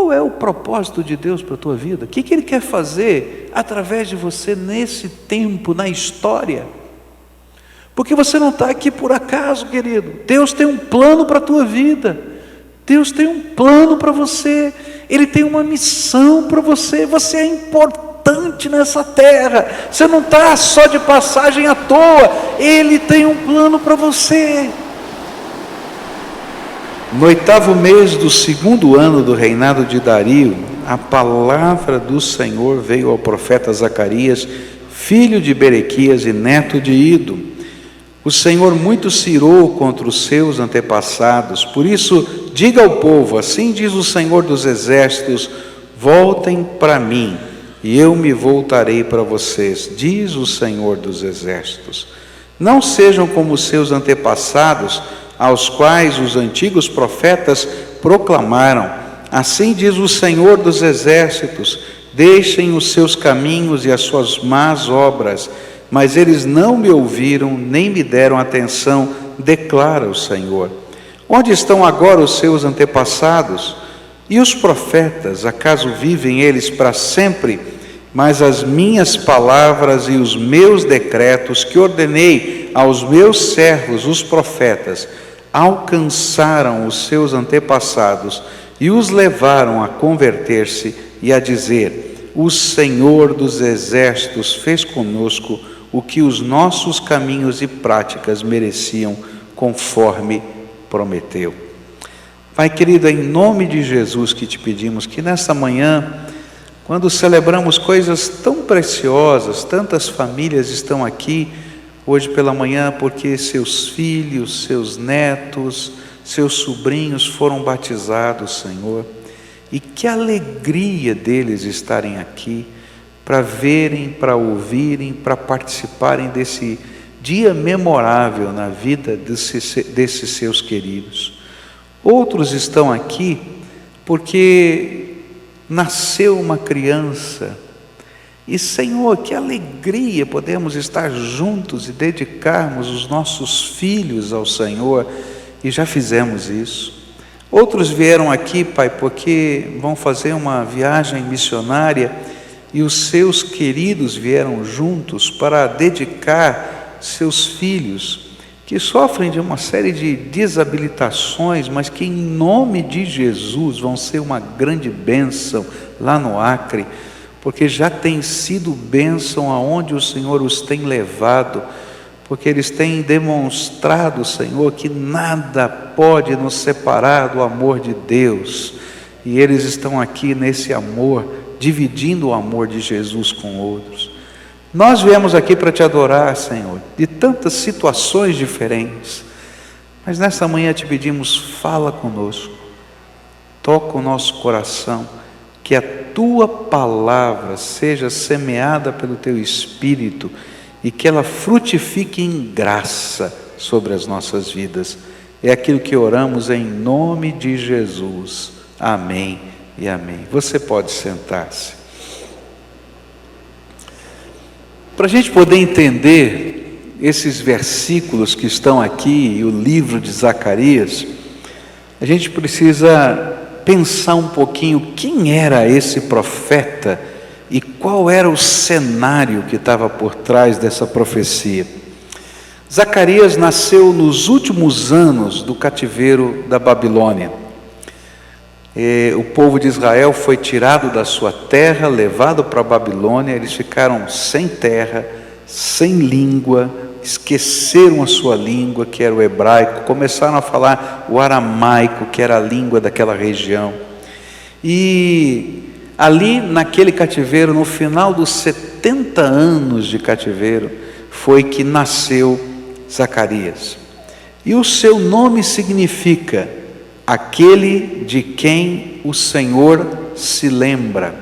Qual é o propósito de Deus para a tua vida? O que Ele quer fazer através de você nesse tempo, na história? Porque você não está aqui por acaso, querido. Deus tem um plano para a tua vida. Deus tem um plano para você. Ele tem uma missão para você. Você é importante nessa terra. Você não está só de passagem à toa. Ele tem um plano para você. No 8º mês do 2º ano do reinado de Dario, a palavra do Senhor veio ao profeta Zacarias, filho de Berequias e neto de Ido. O Senhor muito se irou contra os seus antepassados, por isso diga ao povo, assim diz o Senhor dos exércitos, voltem para mim, e eu me voltarei para vocês, diz o Senhor dos exércitos. Não sejam como os seus antepassados, aos quais os antigos profetas proclamaram, assim diz o Senhor dos exércitos, deixem os seus caminhos e as suas más obras, mas eles não me ouviram, nem me deram atenção, declara o Senhor. Onde estão agora os seus antepassados? E os profetas, acaso vivem eles para sempre? Mas as minhas palavras e os meus decretos que ordenei aos meus servos, os profetas, alcançaram os seus antepassados e os levaram a converter-se e a dizer, o Senhor dos exércitos fez conosco o que os nossos caminhos e práticas mereciam, conforme prometeu. Pai querido, é em nome de Jesus que te pedimos que nessa manhã, quando celebramos coisas tão preciosas, tantas famílias estão aqui hoje pela manhã porque seus filhos, seus netos, seus sobrinhos foram batizados, Senhor, e que alegria deles estarem aqui, para verem, para ouvirem, para participarem desse dia memorável na vida desses seus queridos. Outros estão aqui porque nasceu uma criança, e Senhor, que alegria podemos estar juntos e dedicarmos os nossos filhos ao Senhor, e já fizemos isso. Outros vieram aqui, Pai, porque vão fazer uma viagem missionária, e os seus queridos vieram juntos para dedicar seus filhos, que sofrem de uma série de desabilitações, mas que em nome de Jesus vão ser uma grande bênção lá no Acre, porque já tem sido bênção aonde o Senhor os tem levado, porque eles têm demonstrado, Senhor, que nada pode nos separar do amor de Deus, e eles estão aqui nesse amor, dividindo o amor de Jesus com outros. Nós viemos aqui para te adorar, Senhor, de tantas situações diferentes, mas nessa manhã te pedimos, fala conosco, toca o nosso coração, que a tua palavra seja semeada pelo teu Espírito e que ela frutifique em graça sobre as nossas vidas. É aquilo que oramos em nome de Jesus. Amém e amém. Você pode sentar-se. Para a gente poder entender esses versículos que estão aqui e o livro de Zacarias, a gente precisa pensar um pouquinho quem era esse profeta e qual era o cenário que estava por trás dessa profecia. Zacarias nasceu nos últimos anos do cativeiro da Babilônia. O povo de Israel foi tirado da sua terra, levado para a Babilônia, eles ficaram sem terra, sem língua, esqueceram a sua língua, que era o hebraico, começaram a falar o aramaico, que era a língua daquela região. E ali naquele cativeiro, no final dos 70 anos de cativeiro, foi que nasceu Zacarias. E o seu nome significa aquele de quem o Senhor se lembra.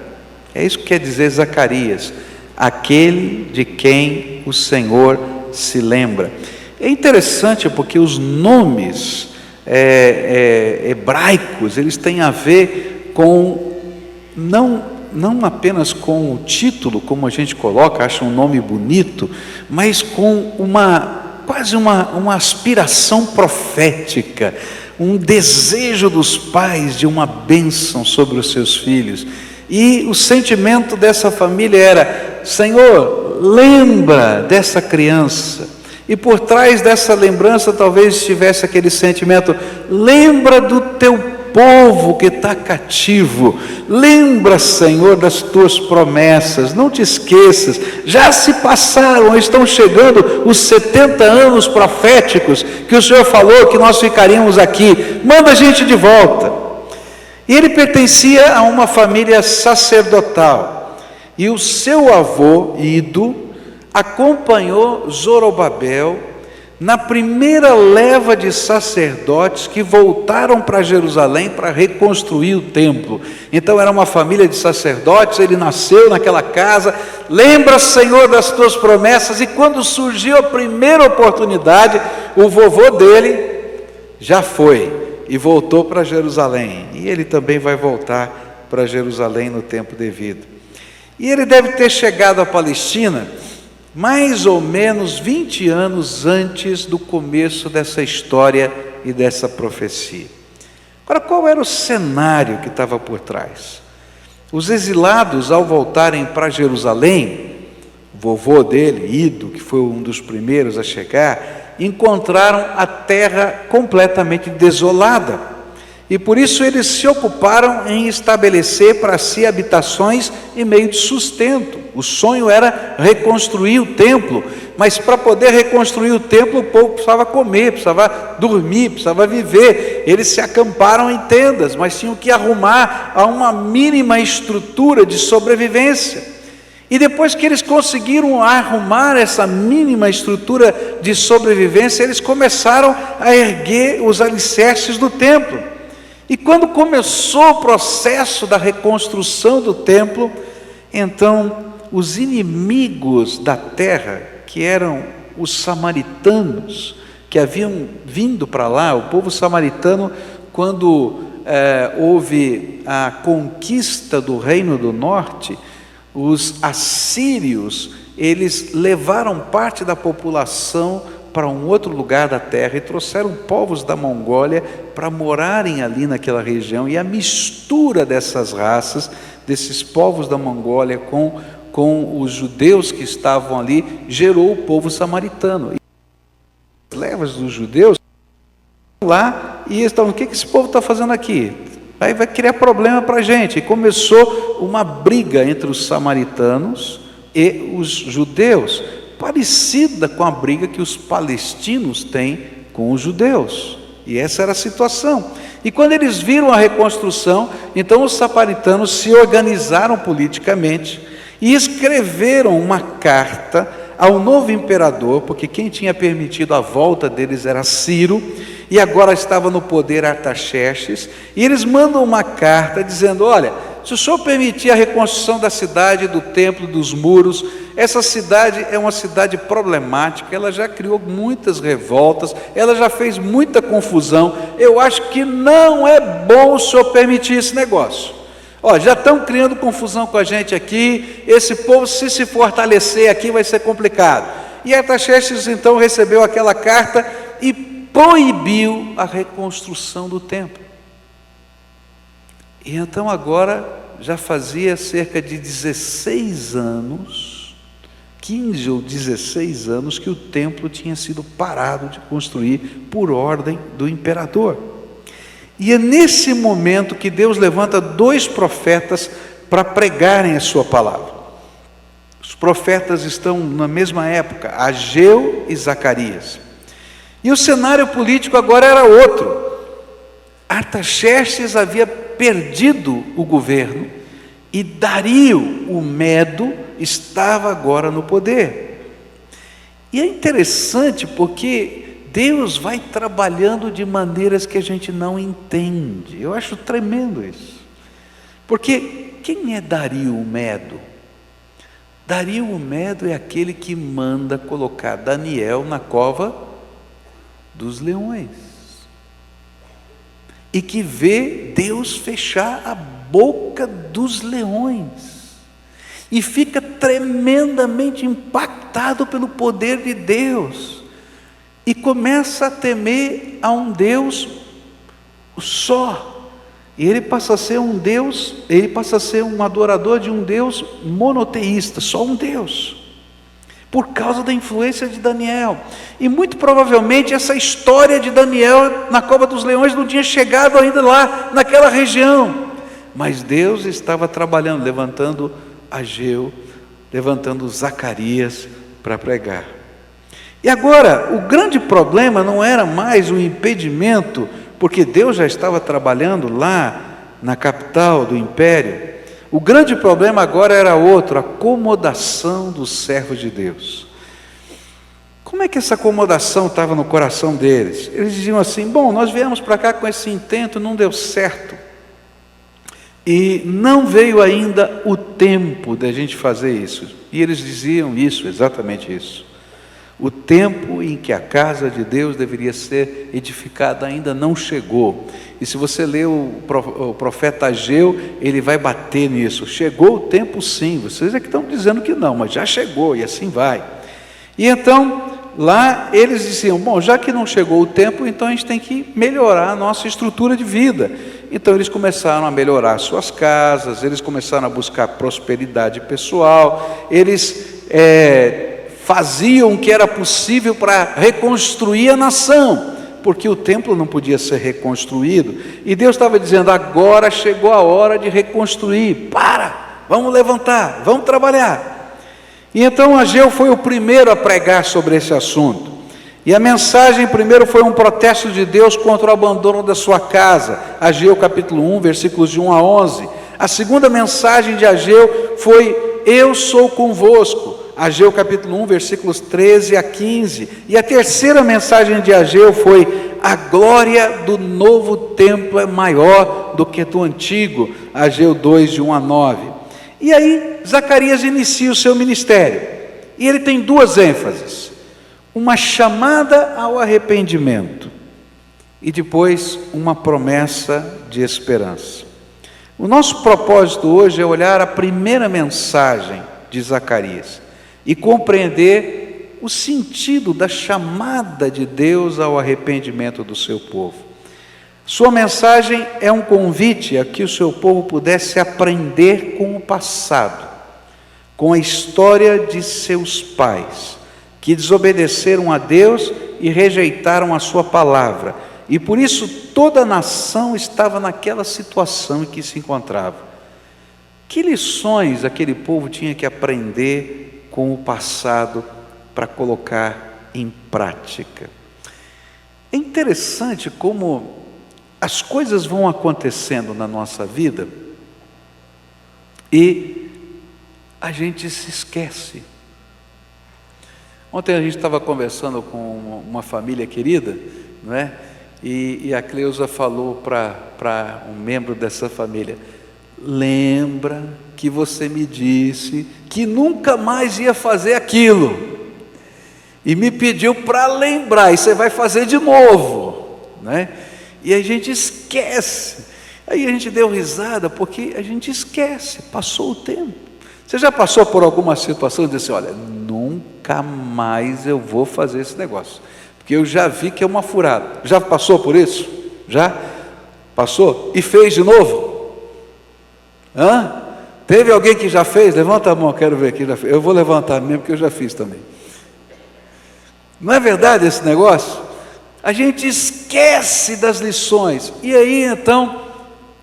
É isso que quer dizer Zacarias, aquele de quem o Senhor se lembra. É interessante porque os nomes hebraicos, eles têm a ver com, não apenas com o título, como a gente coloca, acha um nome bonito, mas com quase uma aspiração profética, um desejo dos pais de uma bênção sobre os seus filhos. E o sentimento dessa família era: Senhor, lembra dessa criança. E por trás dessa lembrança talvez estivesse aquele sentimento: lembra do teu povo que está cativo, lembra, Senhor, das tuas promessas, não te esqueças, já se passaram, estão chegando os 70 anos proféticos que o Senhor falou que nós ficaríamos aqui, manda a gente de volta. E ele pertencia a uma família sacerdotal, e o seu avô, Ido, acompanhou Zorobabel na primeira leva de sacerdotes que voltaram para Jerusalém para reconstruir o templo. Então era uma família de sacerdotes, ele nasceu naquela casa. Lembra, Senhor, das tuas promessas. E quando surgiu a primeira oportunidade, o vovô dele já foi e voltou para Jerusalém, e ele também vai voltar para Jerusalém no tempo devido. E ele deve ter chegado à Palestina mais ou menos 20 anos antes do começo dessa história e dessa profecia. Agora, qual era o cenário que estava por trás? Os exilados, ao voltarem para Jerusalém, o vovô dele, Ido, que foi um dos primeiros a chegar, encontraram a terra completamente desolada. E por isso eles se ocuparam em estabelecer para si habitações e meio de sustento. O sonho era reconstruir o templo, mas para poder reconstruir o templo, o povo precisava comer, precisava dormir, precisava viver. Eles se acamparam em tendas, mas tinham que arrumar a uma mínima estrutura de sobrevivência. E depois que eles conseguiram arrumar essa mínima estrutura de sobrevivência, eles começaram a erguer os alicerces do templo. E quando começou o processo da reconstrução do templo, então os inimigos da terra, que eram os samaritanos, que haviam vindo para lá, o povo samaritano, quando houve a conquista do Reino do Norte, os assírios, eles levaram parte da população para um outro lugar da terra e trouxeram povos da Mongólia para morarem ali naquela região, e a mistura dessas raças, desses povos da Mongólia com os judeus que estavam ali, gerou o povo samaritano. E as levas dos judeus lá e estão: o que esse povo está fazendo aqui? Aí vai criar problema para a gente. E começou uma briga entre os samaritanos e os judeus, parecida com a briga que os palestinos têm com os judeus. E essa era a situação. E quando eles viram a reconstrução, então os samaritanos se organizaram politicamente e escreveram uma carta ao novo imperador, porque quem tinha permitido a volta deles era Ciro, e agora estava no poder Artaxerxes, e eles mandam uma carta dizendo: olha, se o senhor permitir a reconstrução da cidade, do templo, dos muros, essa cidade é uma cidade problemática, ela já criou muitas revoltas, ela já fez muita confusão, eu acho que não é bom o senhor permitir esse negócio. Ó, já estão criando confusão com a gente aqui, esse povo, se fortalecer aqui vai ser complicado. E Artaxerxes então recebeu aquela carta e proibiu a reconstrução do templo. E então agora já fazia cerca de 16 anos, 15 ou 16 anos, que o templo tinha sido parado de construir por ordem do imperador. E é nesse momento que Deus levanta 2 profetas para pregarem a sua palavra. Os profetas estão na mesma época, Ageu e Zacarias. E o cenário político agora era outro. Artaxerxes havia perdido o governo e Dario, o Medo, estava agora no poder. E é interessante porque Deus vai trabalhando de maneiras que a gente não entende. Eu acho tremendo isso. Porque quem é Dario o Medo? Dario o Medo é aquele que manda colocar Daniel na cova dos leões. E que vê Deus fechar a boca dos leões. E fica tremendamente impactado pelo poder de Deus. E começa a temer a um Deus só. E ele passa a ser um Deus, ele passa a ser um adorador de um Deus monoteísta, só um Deus, por causa da influência de Daniel. E muito provavelmente essa história de Daniel na cova dos leões não tinha chegado ainda lá naquela região, mas Deus estava trabalhando, levantando Ageu, levantando Zacarias para pregar. E agora, o grande problema não era mais o impedimento, porque Deus já estava trabalhando lá na capital do império. O grande problema agora era outro, a acomodação dos servos de Deus. Como é que essa acomodação estava no coração deles? Eles diziam assim: bom, nós viemos para cá com esse intento, não deu certo, e não veio ainda o tempo da gente fazer isso. E eles diziam isso, exatamente isso. O tempo em que a casa de Deus deveria ser edificada ainda não chegou. E se você ler o profeta Ageu, ele vai bater nisso. Chegou o tempo sim, vocês é que estão dizendo que não, mas já chegou, e assim vai. E então, lá eles diziam: bom, já que não chegou o tempo, então a gente tem que melhorar a nossa estrutura de vida. Então eles começaram a melhorar suas casas, eles começaram a buscar prosperidade pessoal, eles faziam o que era possível para reconstruir a nação, porque o templo não podia ser reconstruído, e Deus estava dizendo: agora chegou a hora de reconstruir, vamos levantar, vamos trabalhar. E então Ageu foi o primeiro a pregar sobre esse assunto, e a mensagem primeiro foi um protesto de Deus contra o abandono da sua casa, Ageu capítulo 1, versículos de 1 a 11. A segunda mensagem de Ageu foi: eu sou convosco, Ageu capítulo 1, versículos 13 a 15. E a terceira mensagem de Ageu foi: a glória do novo templo é maior do que do antigo, Ageu 2, de 1 a 9. E aí Zacarias inicia o seu ministério, e ele tem duas ênfases: uma chamada ao arrependimento, e depois uma promessa de esperança. O nosso propósito hoje é olhar a primeira mensagem de Zacarias e compreender o sentido da chamada de Deus ao arrependimento do seu povo. Sua mensagem é um convite a que o seu povo pudesse aprender com o passado, com a história de seus pais, que desobedeceram a Deus e rejeitaram a sua palavra, e por isso toda a nação estava naquela situação em que se encontrava. Que lições aquele povo tinha que aprender com o passado para colocar em prática? É interessante como as coisas vão acontecendo na nossa vida e a gente se esquece. Ontem a gente estava conversando com uma família querida, não é? E a Cleusa falou para um membro dessa família: lembra que você me disse que nunca mais ia fazer aquilo, e me pediu para lembrar, e você vai fazer de novo, né? E a gente esquece. Aí a gente deu risada, porque a gente esquece, passou o tempo. Você já passou por alguma situação e disse: olha, nunca mais eu vou fazer esse negócio, porque eu já vi que é uma furada. Já passou por isso? Já? Passou? E fez de novo? Teve alguém que já fez? Levanta a mão, quero ver quem já fez. Eu vou levantar mesmo, porque eu já fiz também. Não é verdade esse negócio? A gente esquece das lições. E aí então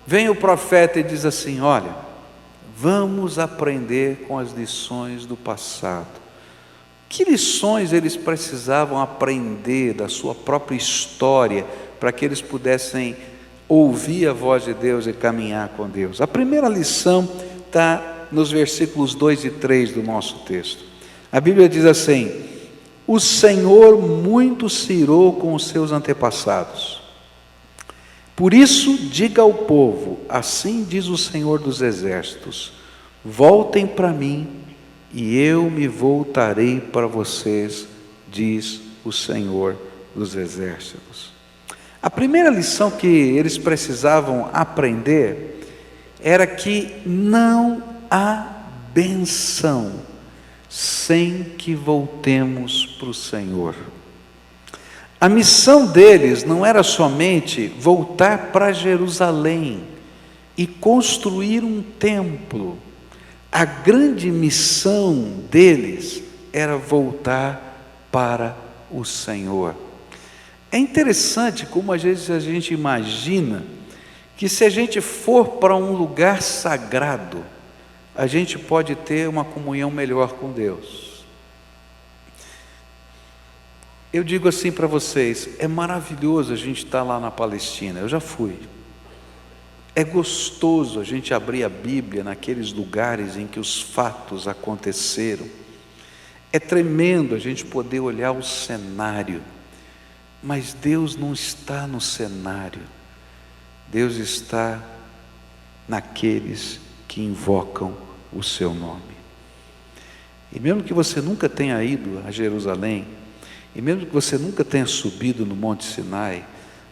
vem o profeta e diz assim: olha, vamos aprender com as lições do passado. Que lições eles precisavam aprender da sua própria história para que eles pudessem ouvir a voz de Deus e caminhar com Deus? A primeira lição está nos versículos 2 e 3 do nosso texto. A Bíblia diz assim: o Senhor muito se irou com os seus antepassados. Por isso diga ao povo: assim diz o Senhor dos exércitos, voltem para mim e eu me voltarei para vocês, diz o Senhor dos exércitos. A primeira lição que eles precisavam aprender era que não há benção sem que voltemos para o Senhor. A missão deles não era somente voltar para Jerusalém e construir um templo. A grande missão deles era voltar para o Senhor. É interessante como às vezes a gente imagina que se a gente for para um lugar sagrado, a gente pode ter uma comunhão melhor com Deus. Eu digo assim para vocês, é maravilhoso a gente estar lá na Palestina, eu já fui. É gostoso a gente abrir a Bíblia naqueles lugares em que os fatos aconteceram. É tremendo a gente poder olhar o cenário, mas Deus não está no cenário, Deus está naqueles que invocam o seu nome. E mesmo que você nunca tenha ido a Jerusalém, e mesmo que você nunca tenha subido no Monte Sinai,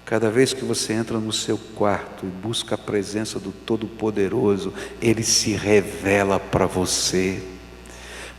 cada vez que você entra no seu quarto e busca a presença do Todo-Poderoso, Ele se revela para você.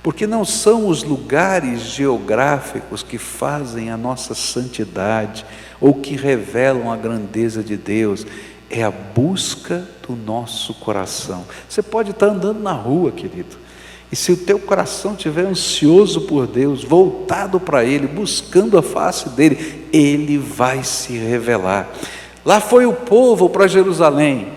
Porque não são os lugares geográficos que fazem a nossa santidade, ou que revelam a grandeza de Deus, é a busca do nosso coração. Você pode estar andando na rua, querido, e se o teu coração estiver ansioso por Deus, voltado para Ele, buscando a face dEle, Ele vai se revelar. Lá foi o povo para Jerusalém,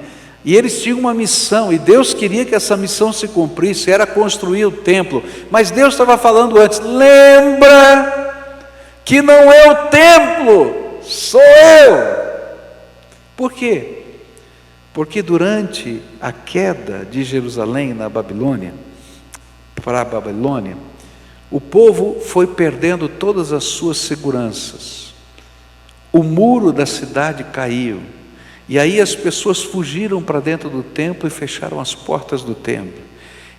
e eles tinham uma missão, e Deus queria que essa missão se cumprisse, era construir o templo, mas Deus estava falando antes, lembra que não é o templo, sou eu. Por quê? Porque durante a queda de Jerusalém na Babilônia, para a Babilônia, o povo foi perdendo todas as suas seguranças, o muro da cidade caiu, e aí as pessoas fugiram para dentro do templo e fecharam as portas do templo,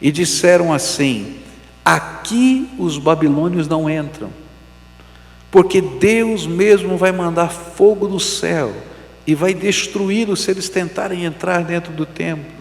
e disseram assim: aqui os babilônios não entram, porque Deus mesmo vai mandar fogo do céu, e vai destruí-los se eles tentarem entrar dentro do templo.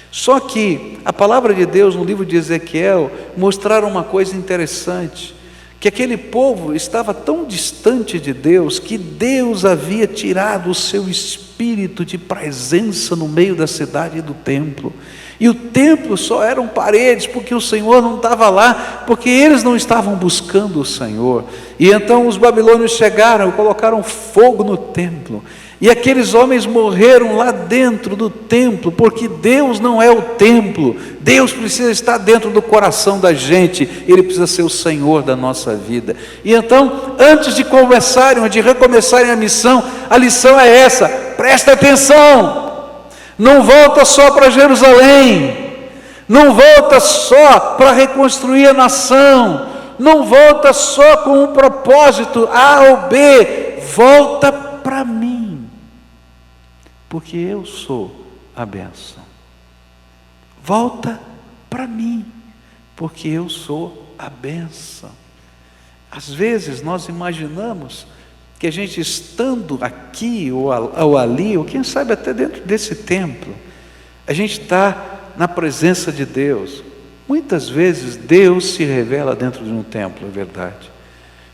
Só que a palavra de Deus no livro de Ezequiel mostraram uma coisa interessante, que aquele povo estava tão distante de Deus, que Deus havia tirado o seu espírito de presença no meio da cidade e do templo, e o templo só eram paredes, porque o Senhor não estava lá, porque eles não estavam buscando o Senhor. E então os babilônios chegaram e colocaram fogo no templo, e aqueles homens morreram lá dentro do templo, porque Deus não é o templo, Deus precisa estar dentro do coração da gente, Ele precisa ser o Senhor da nossa vida. E então, antes de começarem, ou de recomeçarem a missão, a lição é essa: presta atenção, não volta só para Jerusalém, não volta só para reconstruir a nação, não volta só com um propósito A ou B, volta para mim, porque eu sou a bênção. Volta para mim, porque eu sou a bênção. Às vezes nós imaginamos que a gente estando aqui ou ali, ou quem sabe até dentro desse templo, a gente está na presença de Deus. Muitas vezes Deus se revela dentro de um templo, é verdade.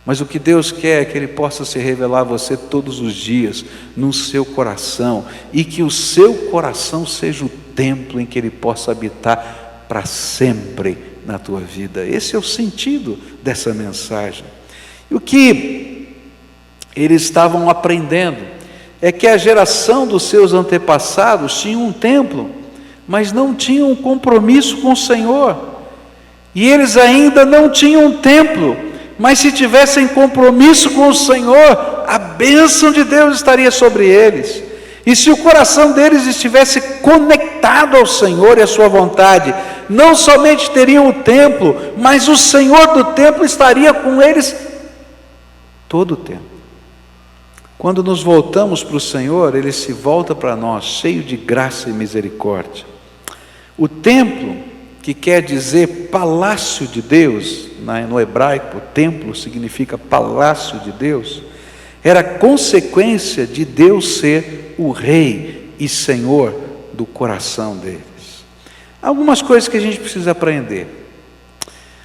Mas o que Deus quer é que Ele possa se revelar a você todos os dias, no seu coração, e que o seu coração seja o templo em que Ele possa habitar para sempre na tua vida. Esse é o sentido dessa mensagem. E o que eles estavam aprendendo é que a geração dos seus antepassados tinha um templo, mas não tinha um compromisso com o Senhor. E eles ainda não tinham um templo, mas se tivessem compromisso com o Senhor, a bênção de Deus estaria sobre eles. E se o coração deles estivesse conectado ao Senhor e à sua vontade, não somente teriam o templo, mas o Senhor do templo estaria com eles todo o tempo. Quando nos voltamos para o Senhor, Ele se volta para nós, cheio de graça e misericórdia. O templo, que quer dizer palácio de Deus, no hebraico, templo significa palácio de Deus, era consequência de Deus ser o rei e senhor do coração deles. Algumas coisas que a gente precisa aprender.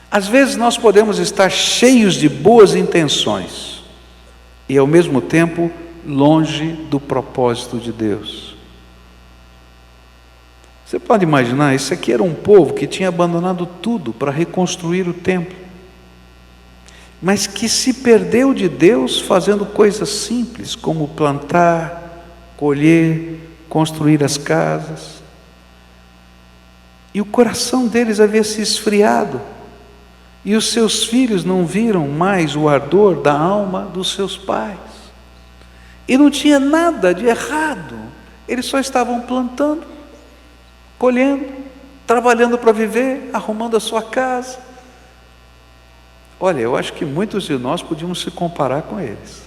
Às vezes nós podemos estar cheios de boas intenções, e ao mesmo tempo longe do propósito de Deus. Você pode imaginar, isso aqui era um povo que tinha abandonado tudo para reconstruir o templo, mas que se perdeu de Deus fazendo coisas simples, como plantar, colher, construir as casas. E o coração deles havia se esfriado, e os seus filhos não viram mais o ardor da alma dos seus pais. E não tinha nada de errado, eles só estavam plantando, colhendo, trabalhando para viver, arrumando a sua casa. Olha, eu acho que muitos de nós podíamos se comparar com eles.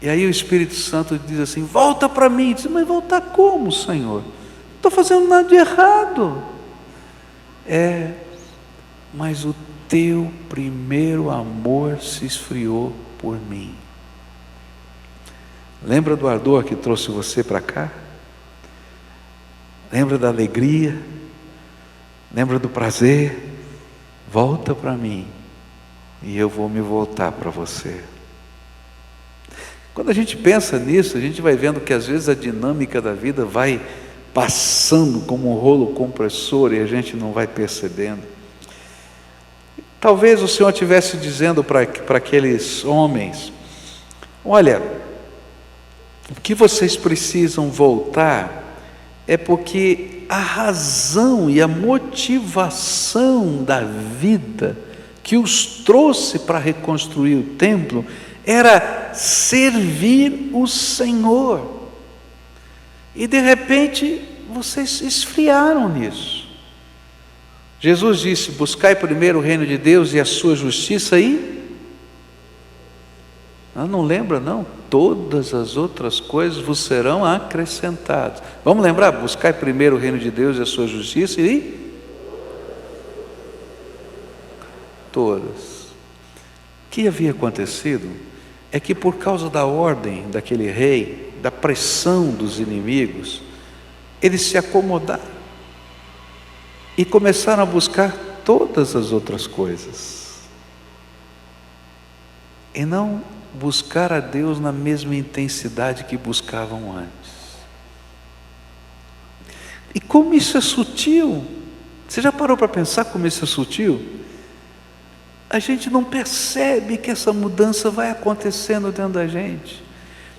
E aí o Espírito Santo diz assim: volta para mim. Diz: mas voltar como, Senhor? Não estou fazendo nada de errado. Mas o teu primeiro amor se esfriou por mim. Lembra do ardor que trouxe você para cá? Lembra da alegria? Lembra do prazer? Volta para mim e eu vou me voltar para você. Quando a gente pensa nisso, a gente vai vendo que às vezes a dinâmica da vida vai passando como um rolo compressor e a gente não vai percebendo. Talvez o Senhor estivesse dizendo para aqueles homens: olha, o que vocês precisam voltar é porque a razão e a motivação da vida que os trouxe para reconstruir o templo era servir o Senhor. E de repente vocês esfriaram nisso. Jesus disse: buscai primeiro o reino de Deus e a sua justiça não lembra não? Todas as outras coisas vos serão acrescentadas. Vamos lembrar? Buscai primeiro o reino de Deus e a sua justiça todas. O que havia acontecido é que por causa da ordem daquele rei, da pressão dos inimigos, eles se acomodaram e começaram a buscar todas as outras coisas e não buscar a Deus na mesma intensidade que buscavam antes. E como isso é sutil! Você já parou para pensar como isso é sutil? A gente não percebe que essa mudança vai acontecendo dentro da gente,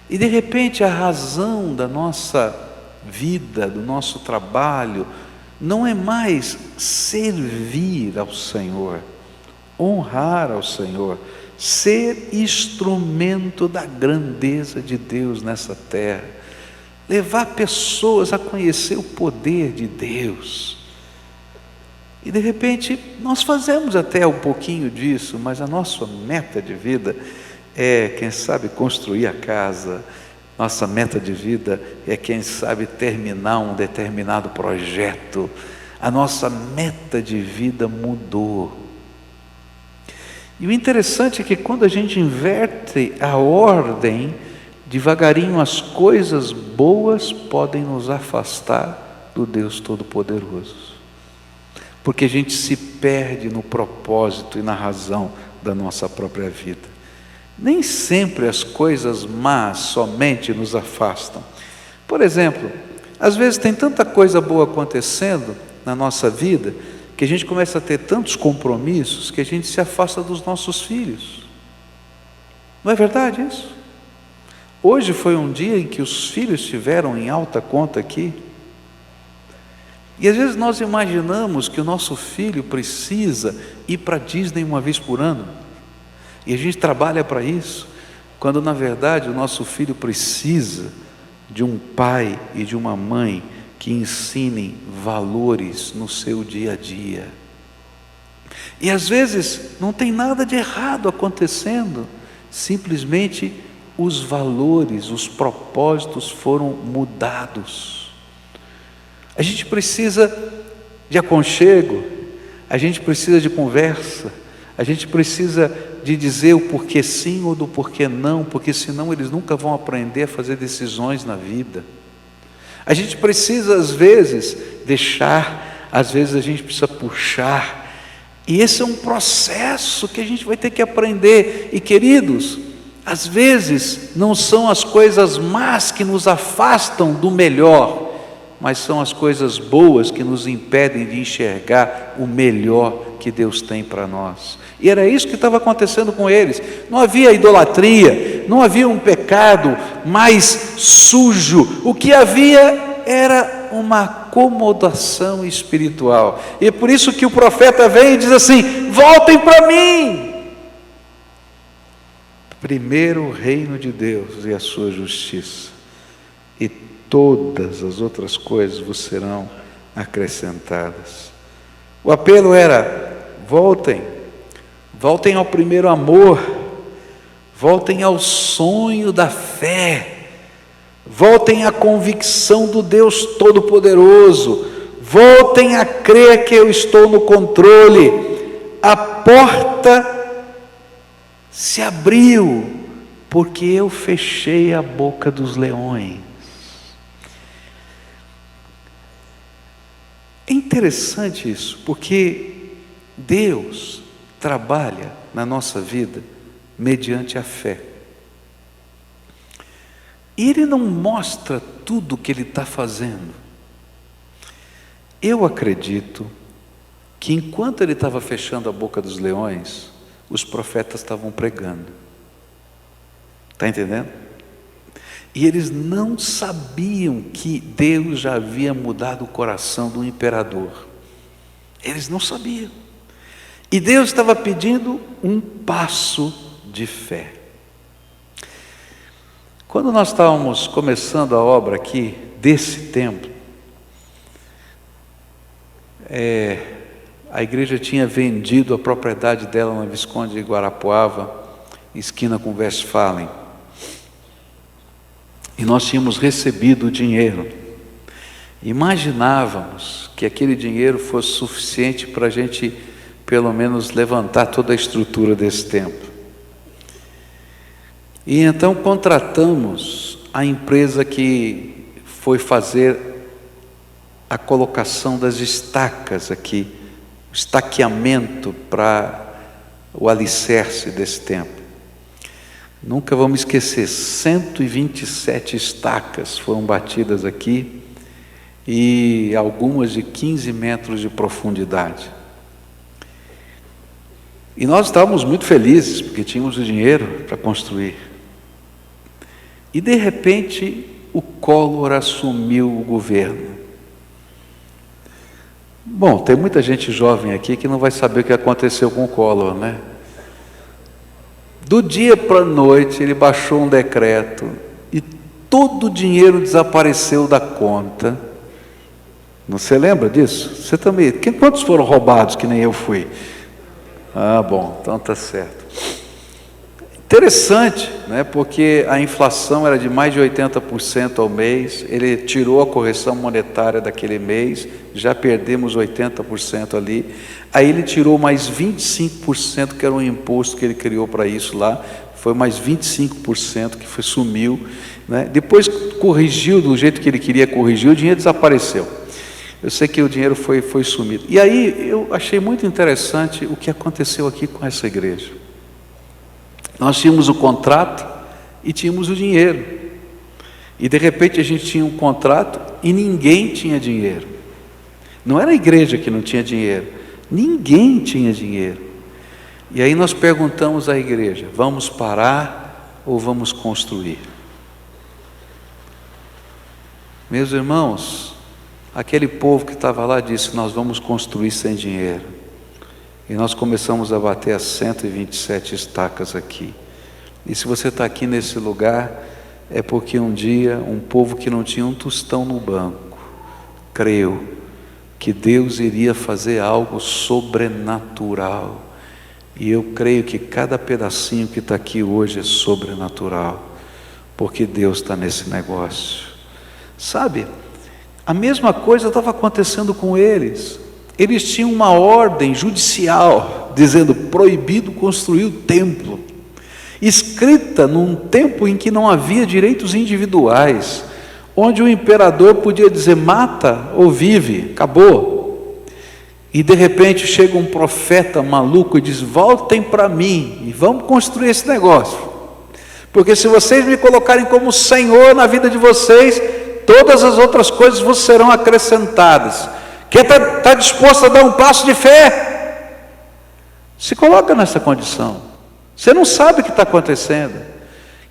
e de repente a razão da nossa vida, do nosso trabalho, não é mais servir ao Senhor, honrar ao Senhor, ser instrumento da grandeza de Deus nessa terra, levar pessoas a conhecer o poder de Deus. E de repente nós fazemos até um pouquinho disso, mas a nossa meta de vida é, quem sabe, construir a casa. Nossa meta de vida é, quem sabe, terminar um determinado projeto. A nossa meta de vida mudou. E o interessante é que quando a gente inverte a ordem, devagarinho as coisas boas podem nos afastar do Deus Todo-Poderoso. Porque a gente se perde no propósito e na razão da nossa própria vida. Nem sempre as coisas más somente nos afastam. Por exemplo, às vezes tem tanta coisa boa acontecendo na nossa vida, que a gente começa a ter tantos compromissos, que a gente se afasta dos nossos filhos. Não é verdade isso? Hoje foi um dia em que os filhos estiveram em alta conta aqui, e às vezes nós imaginamos que o nosso filho precisa ir para a Disney uma vez por ano, e a gente trabalha para isso, quando na verdade o nosso filho precisa de um pai e de uma mãe que ensinem valores no seu dia a dia. E às vezes não tem nada de errado acontecendo, simplesmente os valores, os propósitos foram mudados. A gente precisa de aconchego, a gente precisa de conversa, a gente precisa de dizer o porquê sim ou do porquê não, porque senão eles nunca vão aprender a fazer decisões na vida. A gente precisa às vezes deixar, às vezes a gente precisa puxar, E esse é um processo que a gente vai ter que aprender. E queridos, às vezes não são as coisas más que nos afastam do melhor, mas são as coisas boas que nos impedem de enxergar o melhor que Deus tem para nós. E era isso que estava acontecendo com eles. Não havia idolatria, não havia um pecado mais sujo. O que havia era uma acomodação espiritual. E é por isso que o profeta vem e diz assim: voltem para mim. Primeiro o reino de Deus e a sua justiça, e todas as outras coisas vos serão acrescentadas. O apelo era: voltem ao primeiro amor, voltem ao sonho da fé, voltem à convicção do Deus Todo-Poderoso, voltem a crer que eu estou no controle. A porta se abriu, porque eu fechei a boca dos leões. É interessante isso, porque Deus trabalha na nossa vida mediante a fé. E Ele não mostra tudo o que Ele está fazendo. Eu acredito que enquanto Ele estava fechando a boca dos leões, os profetas estavam pregando. Está entendendo? E eles não sabiam que Deus já havia mudado o coração do imperador. Eles não sabiam. E Deus estava pedindo um passo de fé. Quando nós estávamos começando a obra aqui desse templo, a igreja tinha vendido a propriedade dela na Visconde de Guarapuava, esquina com Westphalen. E nós tínhamos recebido o dinheiro. Imaginávamos que aquele dinheiro fosse suficiente para a gente, pelo menos, levantar toda a estrutura desse templo. E então contratamos a empresa que foi fazer a colocação das estacas aqui, o estaqueamento para o alicerce desse templo. Nunca vamos esquecer, 127 estacas foram batidas aqui, e algumas de 15 metros de profundidade. E nós estávamos muito felizes, porque tínhamos o dinheiro para construir. E de repente, o Collor assumiu o governo. Bom, tem muita gente jovem aqui que não vai saber o que aconteceu com o Collor, né? Do dia para a noite, ele baixou um decreto e todo o dinheiro desapareceu da conta. Você lembra disso? Você também. Quantos foram roubados, que nem eu fui? Ah, bom, então está certo. Interessante, né? Porque a inflação era de mais de 80% ao mês. Ele tirou a correção monetária daquele mês, já perdemos 80% ali. Aí ele tirou mais 25%, que era um imposto que ele criou para isso lá. Foi mais 25% que sumiu, né? Depois corrigiu do jeito que ele queria corrigir, o dinheiro desapareceu. Eu sei que o dinheiro foi sumido. E aí eu achei muito interessante o que aconteceu aqui com essa igreja. Nós tínhamos o contrato e tínhamos o dinheiro. E de repente a gente tinha um contrato e ninguém tinha dinheiro. Não era a igreja que não tinha dinheiro, ninguém tinha dinheiro. E aí nós perguntamos à igreja: vamos parar ou vamos construir? Meus irmãos, aquele povo que estava lá disse: nós vamos construir sem dinheiro. E nós começamos a bater as 127 estacas aqui. E se você está aqui nesse lugar, é porque um dia um povo que não tinha um tostão no banco creu que Deus iria fazer algo sobrenatural. E eu creio que cada pedacinho que está aqui hoje é sobrenatural, porque Deus está nesse negócio. Sabe, a mesma coisa estava acontecendo com eles. Eles tinham uma ordem judicial dizendo: proibido construir o templo, escrita num tempo em que não havia direitos individuais, onde o imperador podia dizer: mata ou vive, acabou. E de repente chega um profeta maluco e diz: voltem para mim e vamos construir esse negócio, porque se vocês me colocarem como Senhor na vida de vocês, todas as outras coisas vos serão acrescentadas. Quem está disposto a dar um passo de fé, se coloca nessa condição. Você não sabe o que está acontecendo,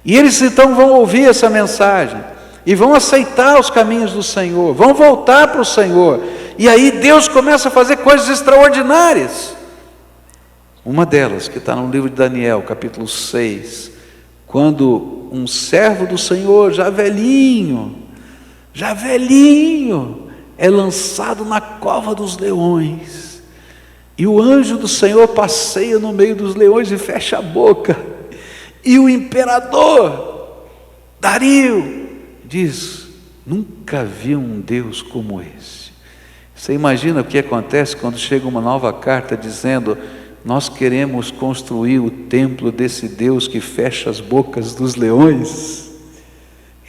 e eles então vão ouvir essa mensagem e vão aceitar os caminhos do Senhor, vão voltar para o Senhor. E aí Deus começa a fazer coisas extraordinárias. Uma delas, que está no livro de Daniel, capítulo 6, quando um servo do Senhor, já velhinho, é lançado na cova dos leões, e o anjo do Senhor passeia no meio dos leões e fecha a boca, e o imperador Dario diz: nunca vi um Deus como esse. Você imagina o que acontece quando chega uma nova carta dizendo: nós queremos construir o templo desse Deus que fecha as bocas dos leões?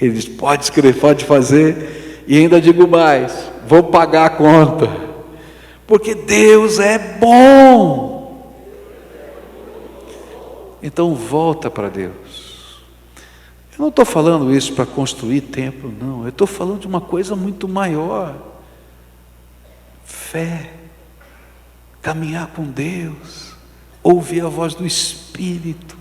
Ele diz: pode escrever, pode fazer, e ainda digo mais, vou pagar a conta, porque Deus é bom. Então volta para Deus. Eu não estou falando isso para construir templo, não, eu estou falando de uma coisa muito maior. Fé, caminhar com Deus, ouvir a voz do Espírito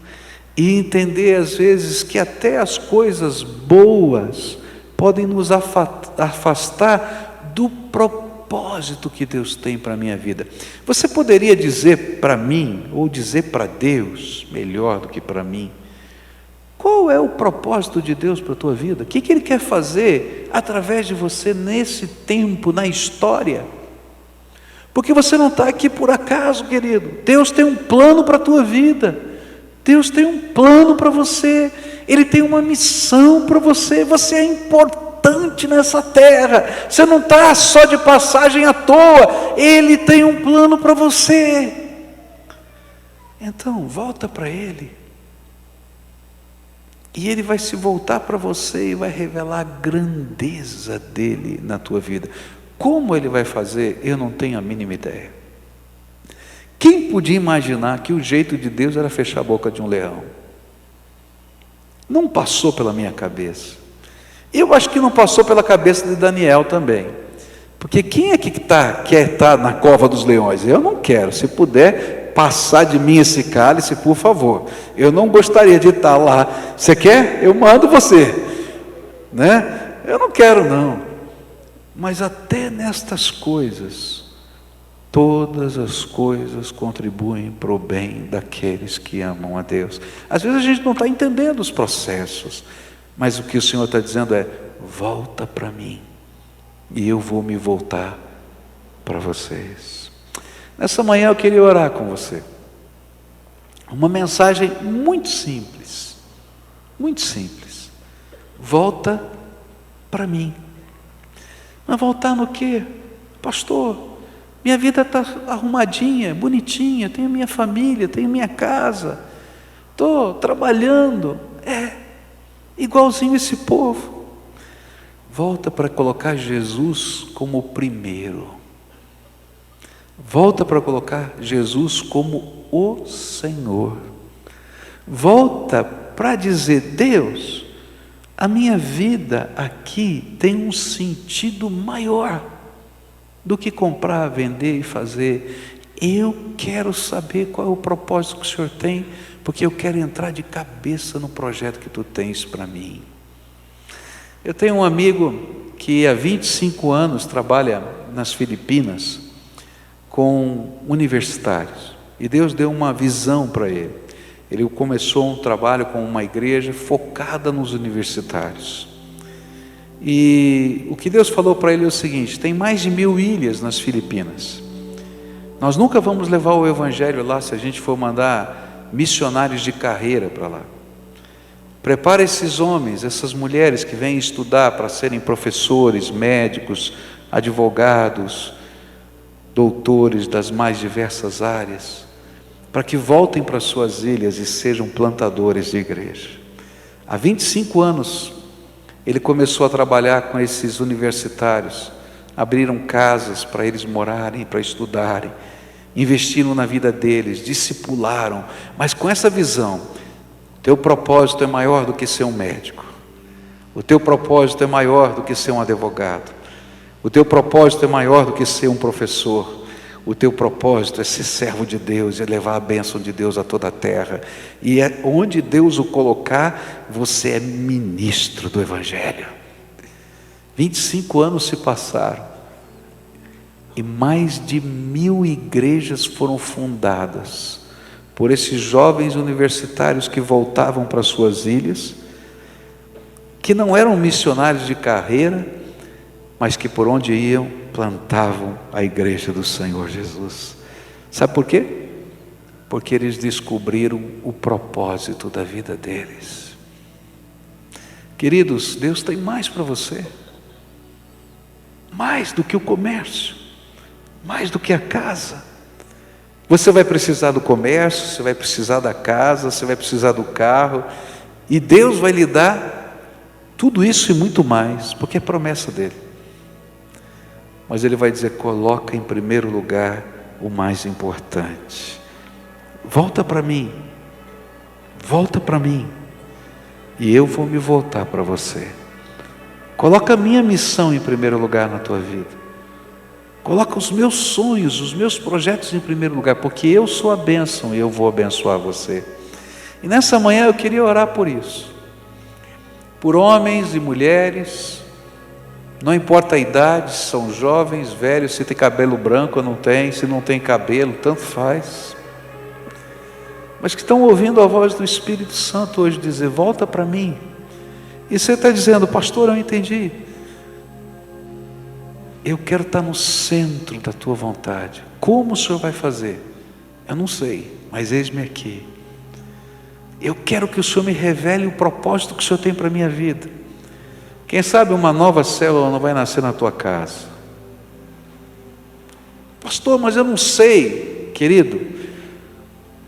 e entender às vezes que até as coisas boas podem nos afastar do propósito que Deus tem para a minha vida. Você poderia dizer para mim, ou dizer para Deus, melhor do que para mim, qual é o propósito de Deus para a tua vida? O que Ele quer fazer através de você nesse tempo, na história? Porque você não está aqui por acaso, querido. Deus tem um plano para a tua vida. Deus tem um plano para você. Ele tem uma missão para você. Você é importante nessa terra. Você não está só de passagem à toa. Ele tem um plano para você. Então, volta para Ele. E Ele vai se voltar para você e vai revelar a grandeza dEle na tua vida. Como Ele vai fazer, eu não tenho a mínima ideia. Quem podia imaginar que o jeito de Deus era fechar a boca de um leão? Não passou pela minha cabeça. Eu acho que não passou pela cabeça de Daniel também. Porque quem é que quer estar na cova dos leões? Eu não quero. Se puder passar de mim esse cálice, por favor. Eu não gostaria de estar lá. Você quer? Eu mando você. Né? Eu não quero, não. Mas até nestas coisas, todas as coisas contribuem para o bem daqueles que amam a Deus. Às vezes a gente não está entendendo os processos, mas o que o Senhor está dizendo é: volta para mim, e eu vou me voltar para vocês. Nessa manhã eu queria orar com você. Uma mensagem muito simples, muito simples. Volta para mim. Mas voltar no quê? Pastor, minha vida está arrumadinha, bonitinha, tenho minha família, tenho minha casa, estou trabalhando. Igualzinho esse povo. Volta para colocar Jesus como o primeiro. Volta para colocar Jesus como o Senhor. Volta para dizer: Deus, a minha vida aqui tem um sentido maior do que comprar, vender e fazer. Eu quero saber qual é o propósito que o Senhor tem, porque eu quero entrar de cabeça no projeto que Tu tens para mim. Eu tenho um amigo que há 25 anos trabalha nas Filipinas com universitários, e Deus deu uma visão para ele. Ele começou um trabalho com uma igreja focada nos universitários. E o que Deus falou para ele é o seguinte: tem mais de 1000 ilhas nas Filipinas. Nós nunca vamos levar o evangelho lá se a gente for mandar missionários de carreira para lá. Prepara esses homens, essas mulheres que vêm estudar para serem professores, médicos, advogados, doutores das mais diversas áreas, para que voltem para suas ilhas e sejam plantadores de igreja. Há 25 anos, ele começou a trabalhar com esses universitários, abriram casas para eles morarem, para estudarem, investiram na vida deles, discipularam, mas com essa visão: teu propósito é maior do que ser um médico, o teu propósito é maior do que ser um advogado, o teu propósito é maior do que ser um professor, o teu propósito é ser servo de Deus, é levar a bênção de Deus a toda a terra, e é onde Deus o colocar, você é ministro do Evangelho. 25 anos se passaram, e mais de 1000 igrejas foram fundadas por esses jovens universitários que voltavam para suas ilhas, que não eram missionários de carreira, mas que por onde iam, plantavam a igreja do Senhor Jesus. Sabe por quê? Porque eles descobriram o propósito da vida deles. Queridos, Deus tem mais para você, mais do que o comércio, mais do que a casa. Você vai precisar do comércio, você vai precisar da casa, você vai precisar do carro, e Deus vai lhe dar tudo isso e muito mais, porque é promessa dele. Mas ele vai dizer: coloca em primeiro lugar o mais importante. Volta para mim, volta para mim, e eu vou me voltar para você. Coloca a minha missão em primeiro lugar na tua vida. Coloca os meus sonhos, os meus projetos em primeiro lugar, porque eu sou a bênção e eu vou abençoar você. E nessa manhã eu queria orar por isso, por homens e mulheres, não importa a idade, se são jovens, velhos, se tem cabelo branco ou não tem, se não tem cabelo, tanto faz, mas que estão ouvindo a voz do Espírito Santo hoje dizer: volta para mim. E você está dizendo: pastor, eu entendi, eu quero estar no centro da tua vontade. Como o Senhor vai fazer? Eu não sei, mas eis-me aqui. Eu quero que o Senhor me revele o propósito que o Senhor tem para a minha vida. Quem sabe uma nova célula não vai nascer na tua casa. Pastor, mas eu não sei. Querido,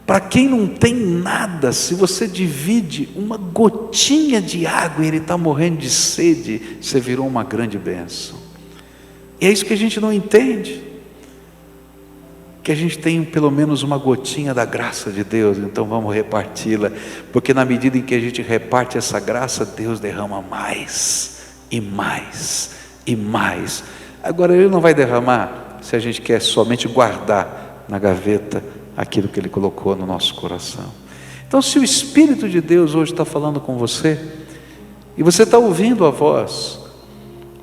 para quem não tem nada, se você divide uma gotinha de água e ele está morrendo de sede, você virou uma grande bênção. E é isso que a gente não entende, que a gente tem pelo menos uma gotinha da graça de Deus, então vamos reparti-la, porque na medida em que a gente reparte essa graça, Deus derrama mais, e mais, e mais. Agora Ele não vai derramar se a gente quer somente guardar na gaveta aquilo que Ele colocou no nosso coração. Então, se o Espírito de Deus hoje está falando com você, e você está ouvindo a voz: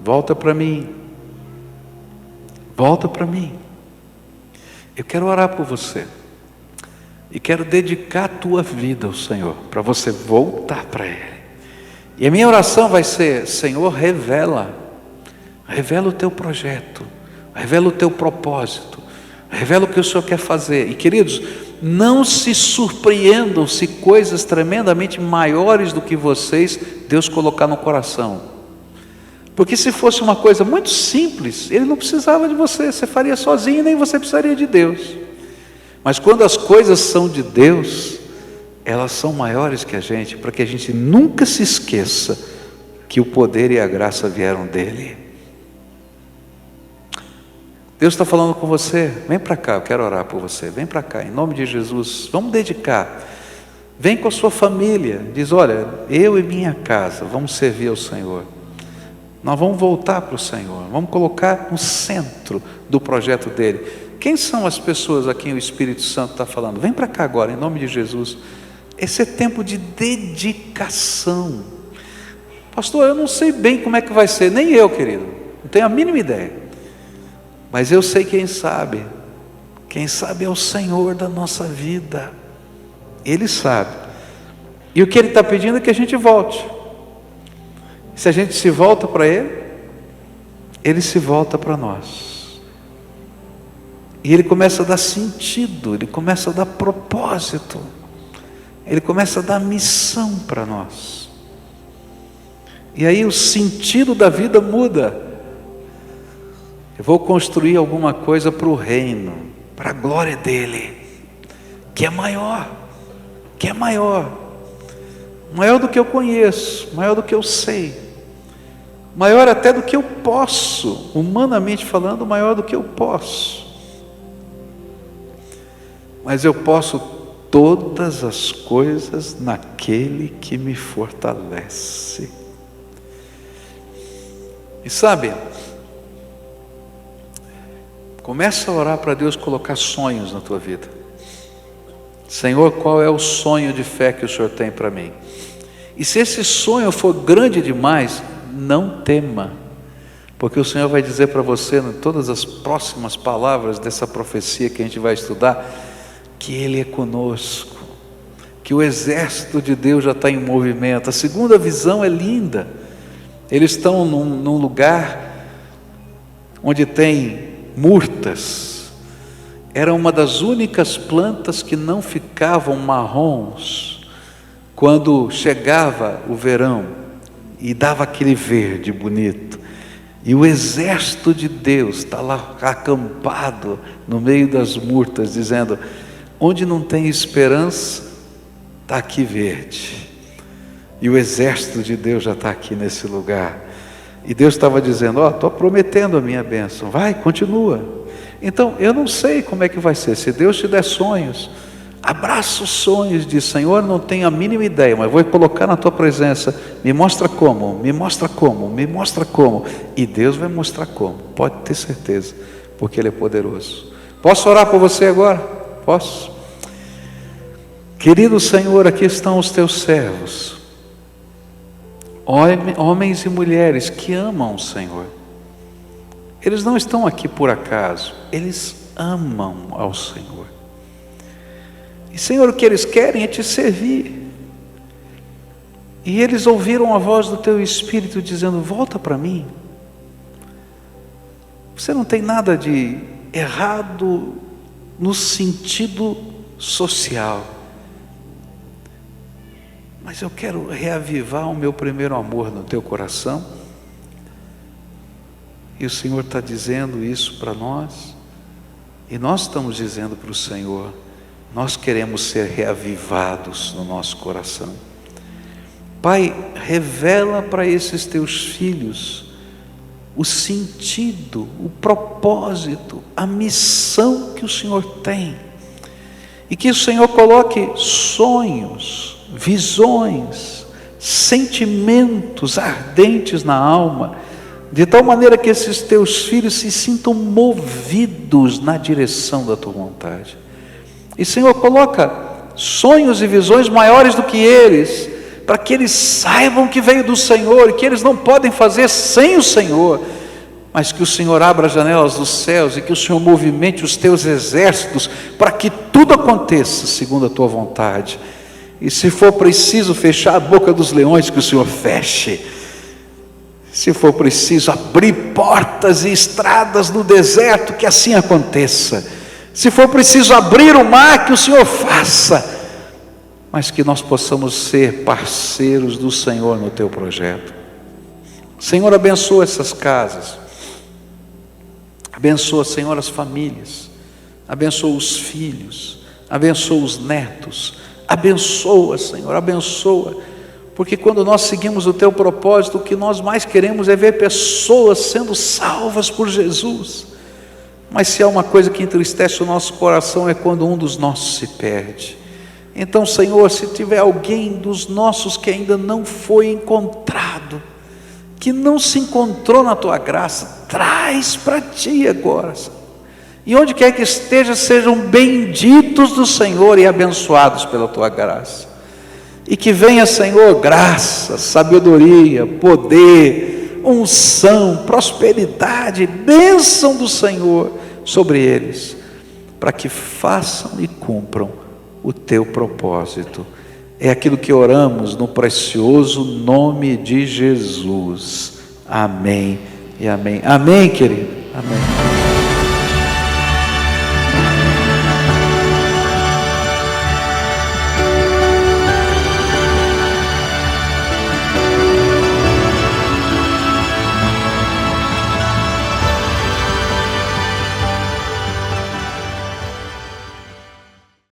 volta para mim, volta para mim. Eu quero orar por você, e quero dedicar a tua vida ao Senhor, para você voltar para Ele. E a minha oração vai ser: Senhor, revela o teu projeto, revela o teu propósito, revela o que o Senhor quer fazer. E queridos, não se surpreendam se coisas tremendamente maiores do que vocês Deus colocar no coração, porque se fosse uma coisa muito simples, Ele não precisava de você, você faria sozinho, nem você precisaria de Deus. Mas quando as coisas são de Deus, elas são maiores que a gente, para que a gente nunca se esqueça que o poder e a graça vieram dEle. Deus está falando com você: vem para cá, eu quero orar por você, vem para cá, em nome de Jesus, vamos dedicar. Vem com a sua família, diz: olha, eu e minha casa vamos servir ao Senhor. Nós vamos voltar para o Senhor, vamos colocar no centro do projeto dEle. Quem são as pessoas a quem o Espírito Santo está falando? Vem para cá agora, em nome de Jesus. Esse é tempo de dedicação. Pastor, eu não sei bem como é que vai ser, nem eu, querido, não tenho a mínima ideia, mas eu sei quem sabe é o Senhor da nossa vida. Ele sabe, e o que Ele está pedindo é que a gente volte. Se a gente se volta para Ele, Ele se volta para nós, e Ele começa a dar sentido, Ele começa a dar propósito, Ele começa a dar missão para nós. E aí o sentido da vida muda. Eu vou construir alguma coisa para o reino, para a glória dEle, que é maior maior do que eu conheço, maior do que eu sei, maior até do que eu posso, humanamente falando, maior do que eu posso. Mas eu posso todas as coisas naquele que me fortalece. E sabe, começa a orar para Deus colocar sonhos na tua vida. Senhor, qual é o sonho de fé que o Senhor tem para mim? E se esse sonho for grande demais, não tema, porque o Senhor vai dizer para você, em todas as próximas palavras dessa profecia que a gente vai estudar, que Ele é conosco, que o exército de Deus já está em movimento. A segunda visão é linda. Eles estão num lugar onde tem murtas. Era uma das únicas plantas que não ficavam marrons quando chegava o verão e dava aquele verde bonito. E o exército de Deus está lá acampado no meio das murtas, dizendo: onde não tem esperança, está aqui verde. E o exército de Deus já está aqui nesse lugar. E Deus estava dizendo: estou prometendo a minha bênção, vai, continua. Então, eu não sei como é que vai ser. Se Deus te der sonhos, abraça os sonhos, diz: Senhor, não tenho a mínima ideia, mas vou colocar na tua presença, me mostra como, me mostra como, me mostra como. E Deus vai mostrar como, pode ter certeza, porque Ele é poderoso. Posso orar por você agora? Posso? Querido Senhor, aqui estão os teus servos, homens e mulheres que amam o Senhor. Eles não estão aqui por acaso, eles amam ao Senhor. E Senhor, o que eles querem é te servir. E eles ouviram a voz do teu Espírito dizendo: volta para mim. Você não tem nada de errado no sentido social, mas eu quero reavivar o meu primeiro amor no teu coração. E o Senhor está dizendo isso para nós, e nós estamos dizendo para o Senhor: nós queremos ser reavivados no nosso coração. Pai, revela para esses teus filhos o sentido, o propósito, a missão que o Senhor tem, e que o Senhor coloque sonhos, visões, sentimentos ardentes na alma, de tal maneira que esses teus filhos se sintam movidos na direção da tua vontade. E Senhor, coloca sonhos e visões maiores do que eles, para que eles saibam que veio do Senhor, e que eles não podem fazer sem o Senhor, mas que o Senhor abra as janelas dos céus, e que o Senhor movimente os teus exércitos, para que tudo aconteça segundo a tua vontade. E se for preciso fechar a boca dos leões, que o Senhor feche. Se for preciso abrir portas e estradas no deserto, que assim aconteça. Se for preciso abrir o mar, que o Senhor faça. Mas que nós possamos ser parceiros do Senhor no teu projeto. Senhor, abençoa essas casas. Abençoa, Senhor, as famílias. Abençoa os filhos. Abençoa os netos. Abençoa, Senhor, abençoa. Porque quando nós seguimos o teu propósito, o que nós mais queremos é ver pessoas sendo salvas por Jesus. Mas se há uma coisa que entristece o nosso coração, é quando um dos nossos se perde. Então, Senhor, se tiver alguém dos nossos que ainda não foi encontrado, que não se encontrou na tua graça, traz para ti agora, Senhor. E onde quer que esteja, sejam benditos do Senhor e abençoados pela tua graça. E que venha, Senhor, graça, sabedoria, poder, unção, prosperidade, bênção do Senhor sobre eles, para que façam e cumpram o teu propósito. É aquilo que oramos no precioso nome de Jesus. Amém e amém. Amém, querido. Amém.